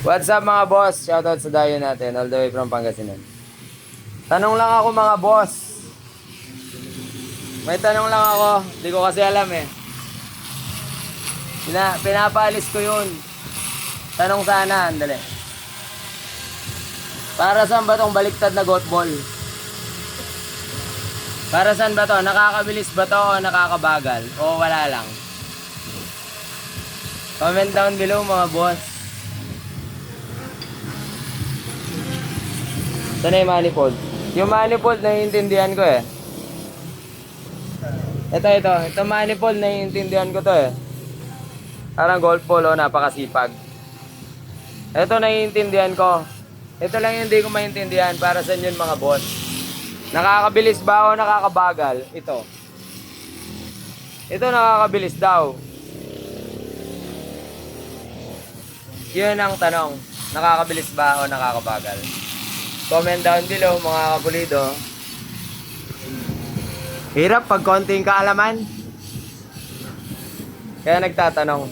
What's up mga boss? Shoutout sa dayo natin all the way from Pangasinan. Tanong lang ako mga boss. May tanong lang ako. Hindi ko kasi alam eh. Pinapaalis ko yun. Tanong sana. Andali. Para saan ba tong baliktad na golf ball? Para saan ba to? Nakakabilis ba to o nakakabagal? O wala lang? Comment down below mga boss. Ito na yung manifold. Yung manifold naiintindihan ko eh. Ito manifold naiintindihan ko to eh. Parang golf ball oh, napakasipag. Ito naiintindihan ko. Ito lang yung hindi ko maintindihan para sa inyo mga boss. Nakakabilis ba o nakakabagal? Ito. Ito nakakabilis daw. Yun ang tanong. Nakakabilis ba o nakakabagal? Comment down below mga kapulido. Hirap pag konting kaalaman. Kaya nagtatanong.